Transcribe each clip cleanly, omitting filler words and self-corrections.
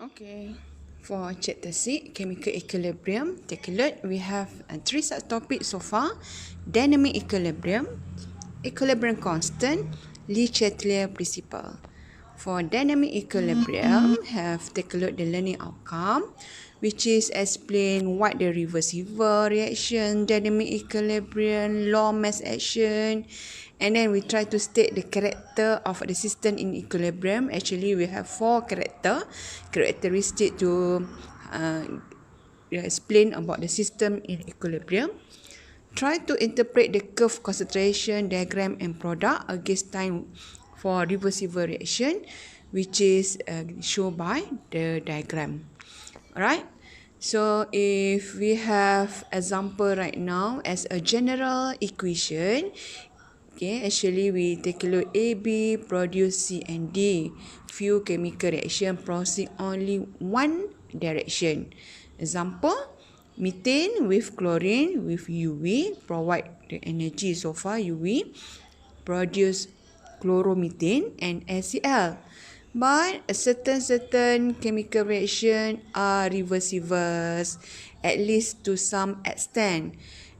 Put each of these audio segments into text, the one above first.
Okay, for chapter 6, chemical equilibrium, take a look. We have 3 subtopics so far. Dynamic equilibrium, equilibrium constant, Le Chatelier principle. For dynamic equilibrium, have take a look the learning outcome, which is explain what the reversible reaction, dynamic equilibrium, law mass action, and then we try to state the character of the system in equilibrium. Actually, we have 4 characteristic to explain about the system in equilibrium. Try to interpret the curve concentration diagram and product against time for reversible reaction, which is shown by the diagram. Alright. So if we have example right now as a general equation, okay, actually we take a look A, B produce C and D. Few chemical reaction proceed only one direction. Example, methane with chlorine with UV provide the energy so far UV produce chloromethane and HCl. But a certain chemical reaction are reversible at least to some extent.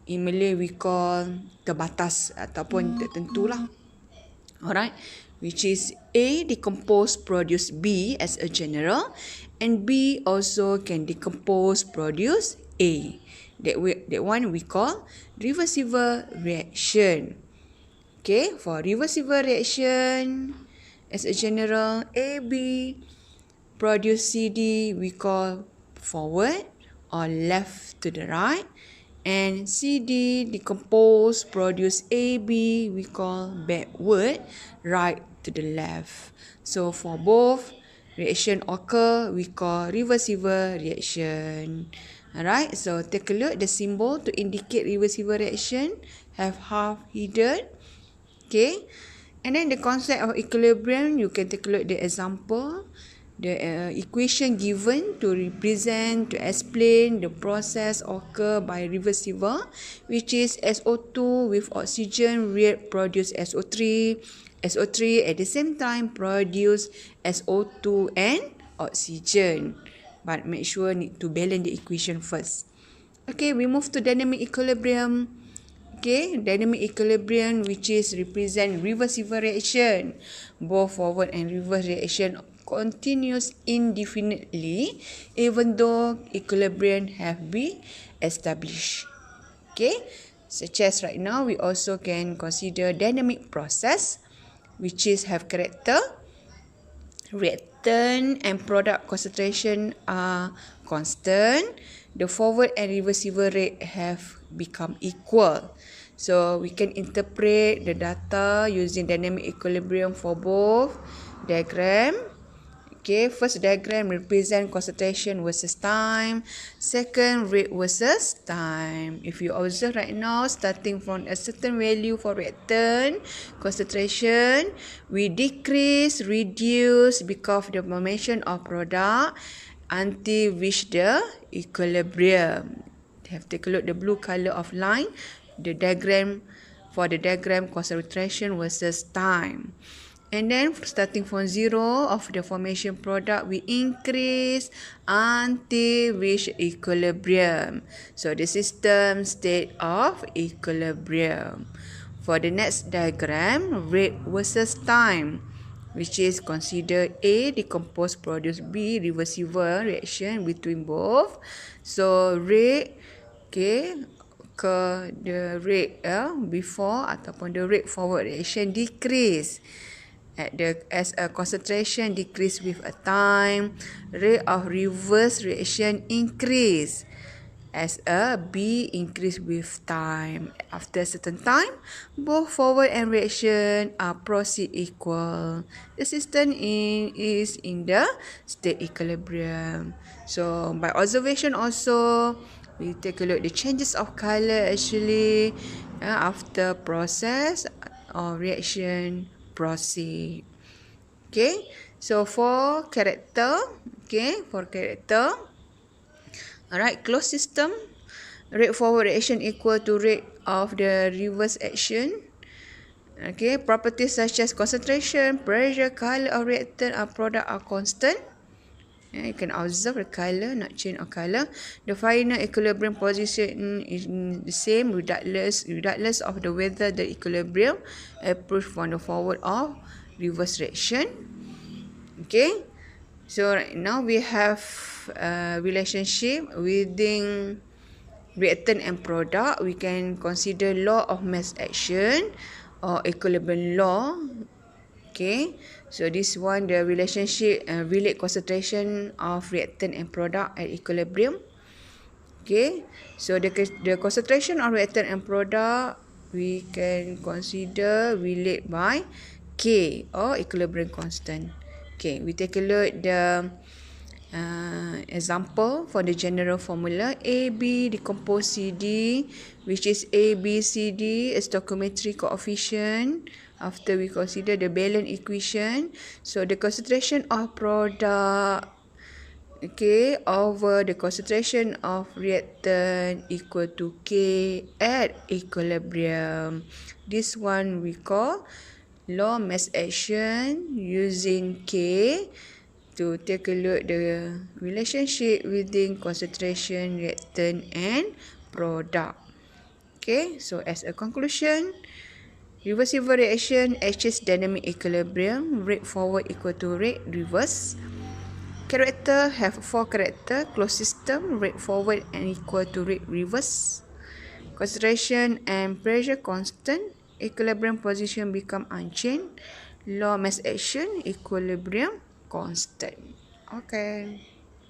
In Malay we call terbatas ataupun tertentulah. Alright, which is A decompose produce B as a general and B also can decompose produce A. That one we call reversible reaction. Okay, for reversible reaction as a general AB produce CD we call forward or left to the right, and CD decompose produce AB we call backward, right to the left. So for both reaction occur we call reversible reaction. Alright, so take a look the symbol to indicate reversible reaction have half hidden. Okay, and then the concept of equilibrium, you can take a look at the example, the equation given to represent, to explain the process occur by reversible, which is SO2 with oxygen react produce SO3, SO3 at the same time produce SO2 and oxygen. But make sure need to balance the equation first. Okay, we move to dynamic equilibrium. Okay, dynamic equilibrium which is represent reversible reaction. Both forward and reverse reaction continues indefinitely even though equilibrium have been established. Okay, such as right now we also can consider dynamic process which is have character, reactant and product concentration are constant. The forward and reversible rate have become equal. So we can interpret the data using dynamic equilibrium for both diagram. Okay, first diagram represent concentration versus time. Second, rate versus time. If you observe right now, starting from a certain value for reactant concentration, we decrease, reduce because of the formation of product until reach the equilibrium. Have take a look the blue color of line, the diagram for the diagram concentration versus time. And then starting from 0 of the formation product, we increase until reach equilibrium. So the system state of equilibrium. For the next diagram, rate versus time, which is considered A decompose produce B reversible reaction between both. So rate, okay, the rate before ataupun the rate forward reaction decrease as a concentration decrease with a time. Rate of reverse reaction increase as a B increase with time. After a certain time, both forward and reaction are proceed equal. The system is in the state equilibrium. So by observation also, we take a look the changes of color actually after process or reaction proceed. Okay, so for character, alright, closed system, rate forward reaction equal to rate of the reverse action. Okay, properties such as concentration, pressure, color of reactant or product are constant. You can observe the color, not change of color. The final equilibrium position is the same regardless of the whether the equilibrium approach from the forward or reverse direction. Okay. So right now we have a relationship within reactant and product. We can consider law of mass action or equilibrium law. Okay, so this one the relationship relate concentration of reactant and product at equilibrium. Okay, so the concentration of reactant and product we can consider relate by K or equilibrium constant. Okay, we take a look the example for the general formula. AB decompose CD, which is A, B, C, D is stoichiometric coefficient. After we consider the balance equation, so the concentration of product, okay, over the concentration of reactant equal to K at equilibrium. This one we call law mass action using K to take a look the relationship within concentration, reactant and product. Okay, so as a conclusion, reversible reaction achieves dynamic equilibrium, rate forward equal to rate reverse. Character have 4 character, closed system, rate forward and equal to rate reverse. Concentration and pressure constant, equilibrium position become unchanged. Law mass action, equilibrium constant. Okay.